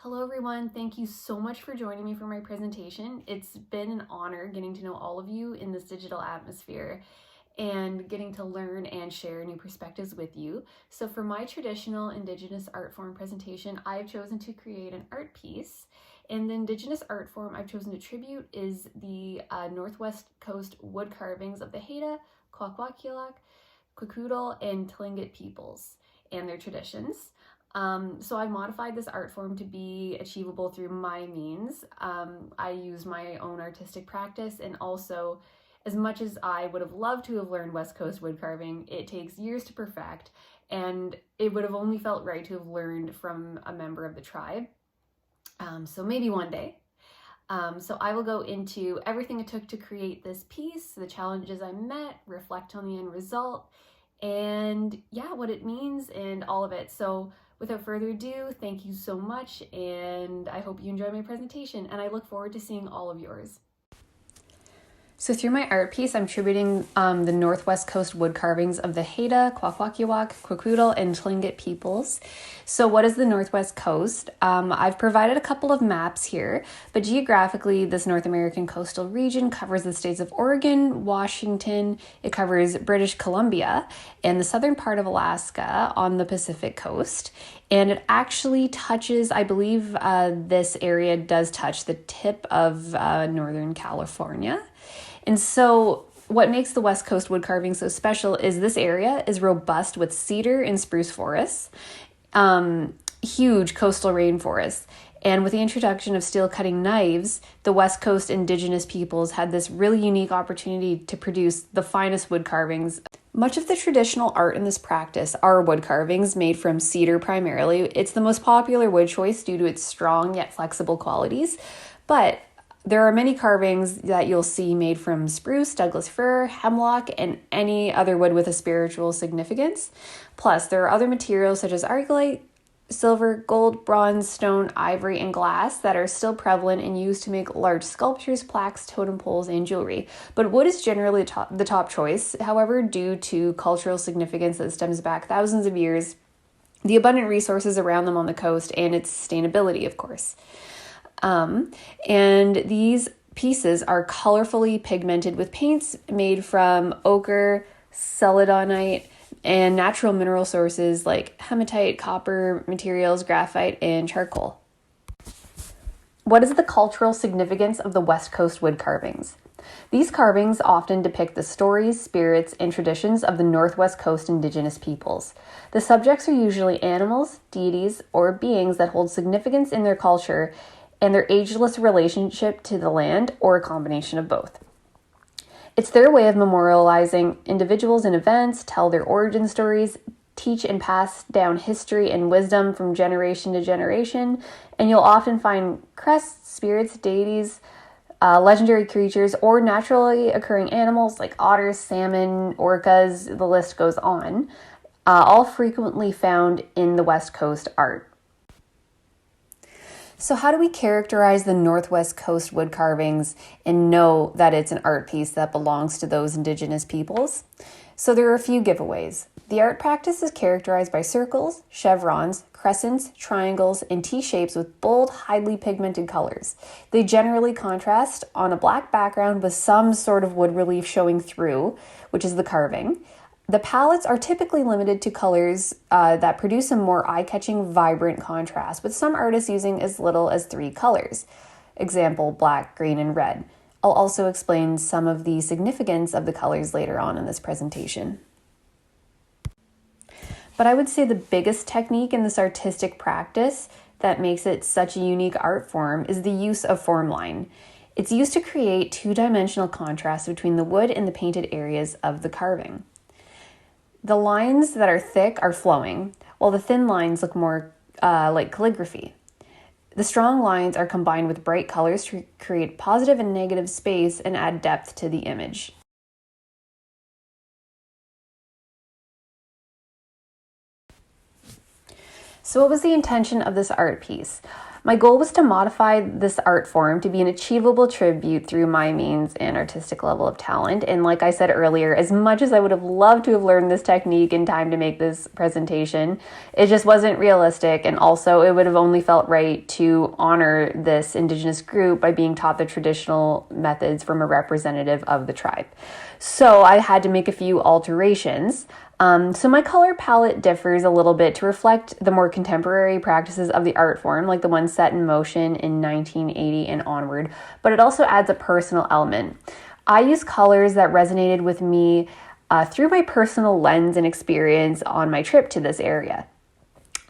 Hello everyone, thank you so much for joining me for my presentation. It's been an honor getting to know all of you in this digital atmosphere and getting to learn and share new perspectives with you. So for my traditional Indigenous art form presentation, I've chosen to create an art piece. And the Indigenous art form I've chosen to tribute is the Northwest Coast wood carvings of the Haida, Kwakwaka'wakw, Kwakiutl, and Tlingit peoples and their traditions. So I modified this art form to be achievable through my means. I use my own artistic practice, and also, as much as I would have loved to have learned West Coast wood carving, it takes years to perfect, and it would have only felt right to have learned from a member of the tribe. So maybe one day. So I will go into everything it took to create this piece, the challenges I met, reflect on the end result, and yeah, what it means and all of it. So without further ado, thank you so much, and I hope you enjoy my presentation, and I look forward to seeing all of yours. So through my art piece, I'm tributing the Northwest Coast wood carvings of the Haida, Kwakwaka'wakw, Kwakiutl, and Tlingit peoples. So what is the Northwest Coast? I've provided a couple of maps here, but geographically, this North American coastal region covers the states of Oregon, Washington, it covers British Columbia, and the southern part of Alaska on the Pacific coast. And it actually touches, I believe this area does touch the tip of Northern California. And so what makes the West Coast wood carving so special is this area is robust with cedar and spruce forests, huge coastal rainforests. And with the introduction of steel cutting knives, the West Coast Indigenous peoples had this really unique opportunity to produce the finest wood carvings. Much of the traditional art in this practice are wood carvings made from cedar primarily. It's the most popular wood choice due to its strong yet flexible qualities, but there are many carvings that you'll see made from spruce, Douglas fir, hemlock, and any other wood with a spiritual significance. Plus, there are other materials such as argillite, silver, gold, bronze, stone, ivory, and glass that are still prevalent and used to make large sculptures, plaques, totem poles, and jewelry. But wood is generally the top choice, however, due to cultural significance that stems back thousands of years, the abundant resources around them on the coast, and its sustainability, of course. And these pieces are colorfully pigmented with paints made from ochre, celadonite, and natural mineral sources like hematite, copper materials, graphite, and charcoal. What is the cultural significance of the West Coast wood carvings? These carvings often depict the stories, spirits, and traditions of the Northwest Coast Indigenous peoples. The subjects are usually animals, deities, or beings that hold significance in their culture and their ageless relationship to the land, or a combination of both. It's their way of memorializing individuals and events, tell their origin stories, teach and pass down history and wisdom from generation to generation, and you'll often find crests, spirits, deities, legendary creatures, or naturally occurring animals like otters, salmon, orcas, the list goes on, all frequently found in the West Coast art. So how do we characterize the Northwest Coast wood carvings and know that it's an art piece that belongs to those Indigenous peoples? So there are a few giveaways. The art practice is characterized by circles, chevrons, crescents, triangles, and T-shapes with bold, highly pigmented colors. They generally contrast on a black background with some sort of wood relief showing through, which is the carving. The palettes are typically limited to colors that produce a more eye-catching, vibrant contrast, with some artists using as little as 3 colors. Example, black, green, and red. I'll also explain some of the significance of the colors later on in this presentation. But I would say the biggest technique in this artistic practice that makes it such a unique art form is the use of form line. It's used to create 2-dimensional contrast between the wood and the painted areas of the carving. The lines that are thick are flowing, while the thin lines look more like calligraphy. The strong lines are combined with bright colors to create positive and negative space and add depth to the image. So what was the intention of this art piece? My goal was to modify this art form to be an achievable tribute through my means and artistic level of talent. And like I said earlier, as much as I would have loved to have learned this technique in time to make this presentation, it just wasn't realistic. And also it would have only felt right to honor this Indigenous group by being taught the traditional methods from a representative of the tribe. So I had to make a few alterations. So my color palette differs a little bit to reflect the more contemporary practices of the art form, like the one set in motion in 1980 and onward, but it also adds a personal element. I use colors that resonated with me through my personal lens and experience on my trip to this area.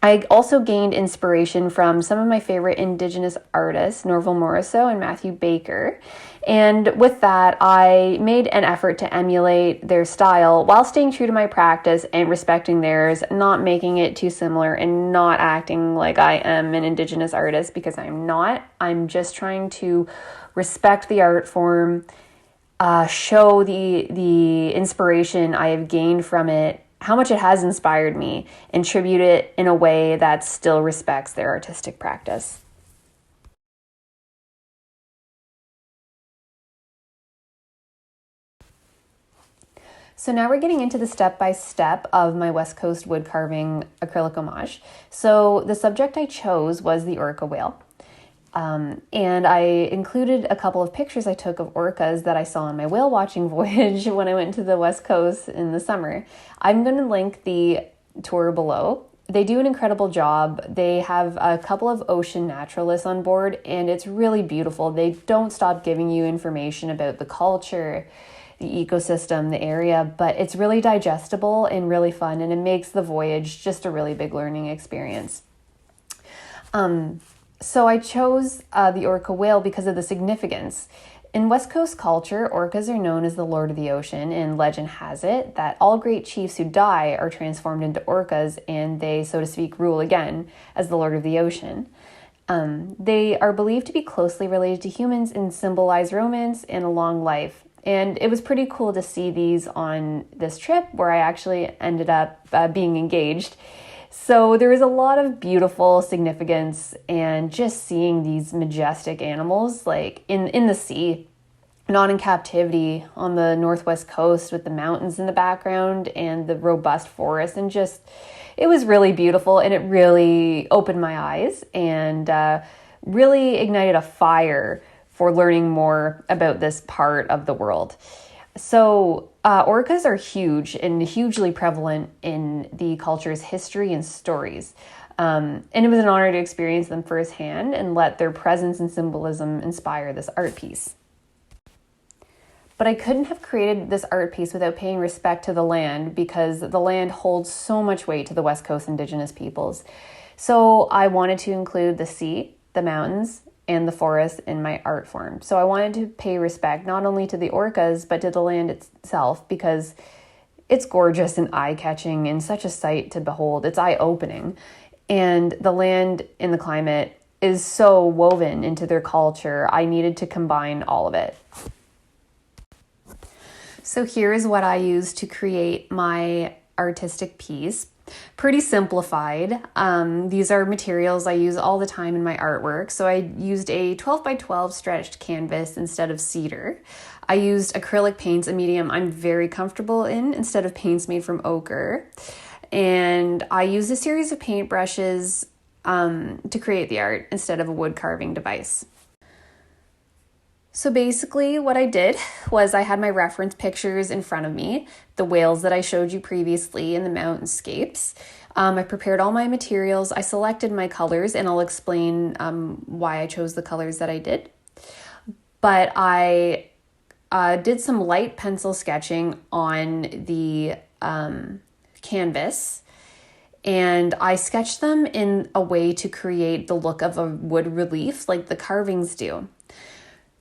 I also gained inspiration from some of my favorite Indigenous artists, Norval Morrisseau and Matthew Baker. And with that, I made an effort to emulate their style while staying true to my practice and respecting theirs, not making it too similar and not acting like I am an Indigenous artist, because I'm not. I'm just trying to respect the art form, show the inspiration I have gained from it, how much it has inspired me, and tribute it in a way that still respects their artistic practice. So now we're getting into the step-by-step of my Westcoast wood carving acrylic homage. So the subject I chose was the orca whale. And I included a couple of pictures I took of orcas that I saw on my whale watching voyage when I went to the West Coast in the summer. I'm going to link the tour below. They do an incredible job. They have a couple of ocean naturalists on board, and it's really beautiful. They don't stop giving you information about the culture, the ecosystem, the area, but it's really digestible and really fun, and it makes the voyage just a really big learning experience. So I chose the orca whale because of the significance. In West Coast culture, orcas are known as the Lord of the Ocean, and legend has it that all great chiefs who die are transformed into orcas, and they, so to speak, rule again as the Lord of the Ocean. They are believed to be closely related to humans and symbolize romance and a long life. And it was pretty cool to see these on this trip where I actually ended up being engaged. So there was a lot of beautiful significance, and just seeing these majestic animals like in the sea, not in captivity, on the northwest coast with the mountains in the background and the robust forest, and just it was really beautiful, and it really opened my eyes and really ignited a fire for learning more about this part of the world. So orcas are huge and hugely prevalent in the culture's history and stories. And it was an honor to experience them firsthand and let their presence and symbolism inspire this art piece. But I couldn't have created this art piece without paying respect to the land, because the land holds so much weight to the West Coast Indigenous peoples. So I wanted to include the sea, the mountains, and the forest in my art form. So I wanted to pay respect not only to the orcas, but to the land itself, because it's gorgeous and eye-catching and such a sight to behold. It's eye-opening. And the land and the climate is so woven into their culture. I needed to combine all of it. So here is what I used to create my artistic piece. Pretty simplified. These are materials I use all the time in my artwork. So I used a 12 by 12 stretched canvas instead of cedar. I used acrylic paints, a medium I'm very comfortable in, instead of paints made from ochre. And I used a series of paintbrushes to create the art instead of a wood carving device. So basically what I did was I had my reference pictures in front of me, the whales that I showed you previously and the mountainscapes. I prepared all my materials, I selected my colors, and I'll explain why I chose the colors that I did. But I did some light pencil sketching on the canvas, and I sketched them in a way to create the look of a wood relief like the carvings do.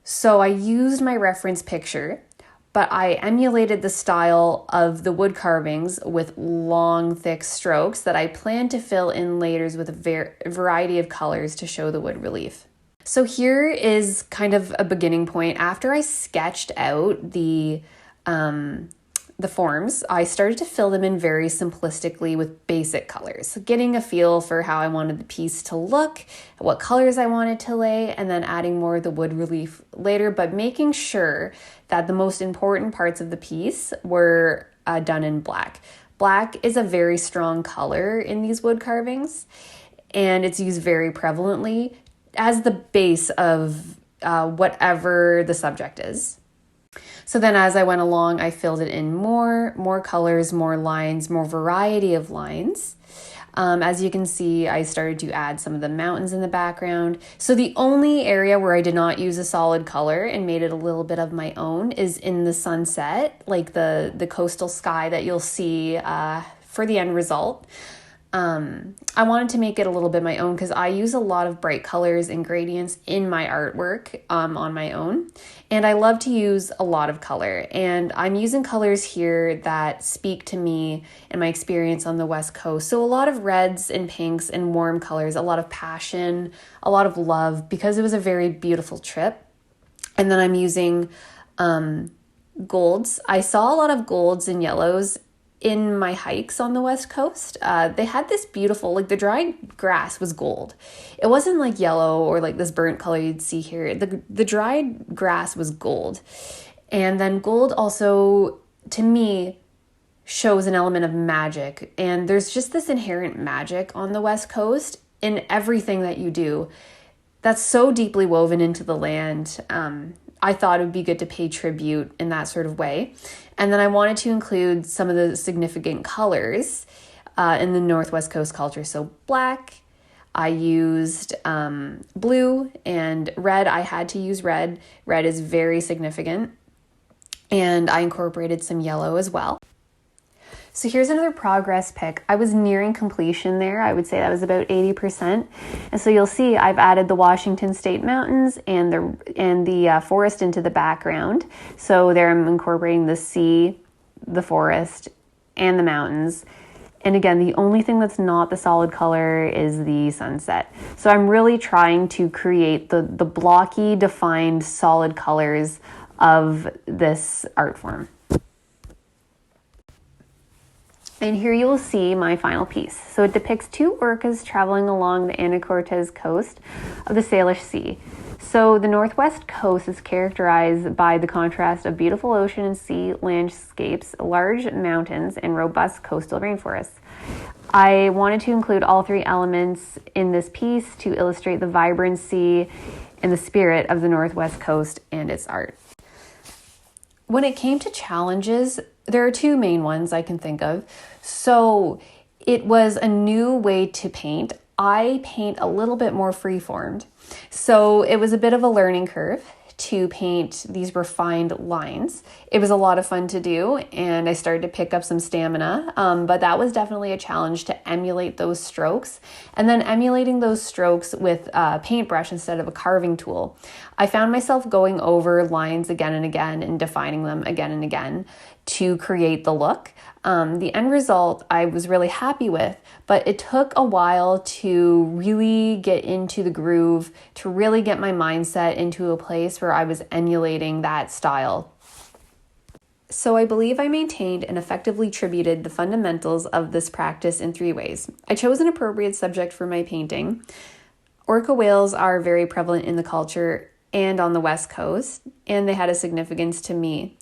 So I used my reference picture, but I emulated the style of the wood carvings with long, thick strokes that I planned to fill in layers with a variety of colors to show the wood relief. So here is kind of a beginning point. After I sketched out the the forms, I started to fill them in very simplistically with basic colors. So getting a feel for how I wanted the piece to look, what colors I wanted to lay, and then adding more of the wood relief later, but making sure that the most important parts of the piece were done in black. Black is a very strong color in these wood carvings, and it's used very prevalently as the base of whatever the subject is. So then as I went along, I filled it in more colors, more lines, more variety of lines. As you can see, I started to add some of the mountains in the background. So the only area where I did not use a solid color and made it a little bit of my own is in the sunset, like the coastal sky that you'll see for the end result. I wanted to make it a little bit my own because I use a lot of bright colors and gradients in my artwork on my own. And I love to use a lot of color. And I'm using colors here that speak to me and my experience on the West Coast. So a lot of reds and pinks and warm colors, a lot of passion, a lot of love, because it was a very beautiful trip. And then I'm using golds. I saw a lot of golds and yellows in my hikes on the West Coast. They had this beautiful, like the dried grass was gold. It wasn't like yellow or like this burnt color you'd see here. The dried grass was gold. And then gold also, to me, shows an element of magic. And there's just this inherent magic on the West Coast in everything that you do that's so deeply woven into the land. I thought it would be good to pay tribute in that sort of way. And then I wanted to include some of the significant colors in the Northwest Coast culture. So black, I used blue, and red, I had to use red. Red is very significant. And I incorporated some yellow as well. So here's another progress pic. I was nearing completion there. I would say that was about 80%. And so you'll see I've added the Washington State Mountains and the forest into the background. So there I'm incorporating the sea, the forest, and the mountains. And again, the only thing that's not the solid color is the sunset. So I'm really trying to create the blocky, defined, solid colors of this art form. And here you will see my final piece. So it depicts two orcas traveling along the Anacortes coast of the Salish Sea. So the Northwest Coast is characterized by the contrast of beautiful ocean and sea landscapes, large mountains, and robust coastal rainforests. I wanted to include all three elements in this piece to illustrate the vibrancy and the spirit of the Northwest Coast and its art. When it came to challenges, there are two main ones I can think of. So it was a new way to paint. I paint a little bit more free-formed. So it was a bit of a learning curve to paint these refined lines. It was a lot of fun to do, and I started to pick up some stamina, but that was definitely a challenge to emulate those strokes, and then emulating those strokes with a paintbrush instead of a carving tool. I found myself going over lines again and again and defining them again and again to create the look. The end result I was really happy with, but it took a while to really get into the groove, to really get my mindset into a place where I was emulating that style. So I believe I maintained and effectively tributed the fundamentals of this practice in three ways. I chose an appropriate subject for my painting. Orca whales are very prevalent in the culture and on the West Coast, and they had a significance to me.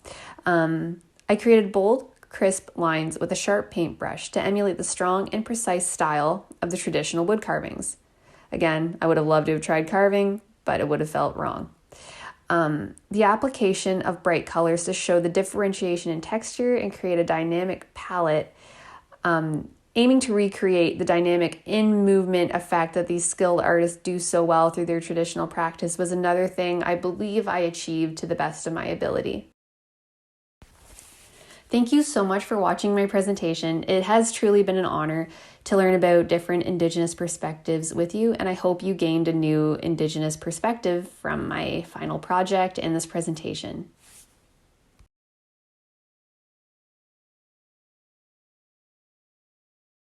I created bold, crisp lines with a sharp paintbrush to emulate the strong and precise style of the traditional wood carvings. Again, I would have loved to have tried carving, but it would have felt wrong. The application of bright colors to show the differentiation in texture and create a dynamic palette, aiming to recreate the dynamic in-movement effect that these skilled artists do so well through their traditional practice, was another thing I believe I achieved to the best of my ability. Thank you so much for watching my presentation. It has truly been an honor to learn about different Indigenous perspectives with you, and I hope you gained a new Indigenous perspective from my final project and this presentation.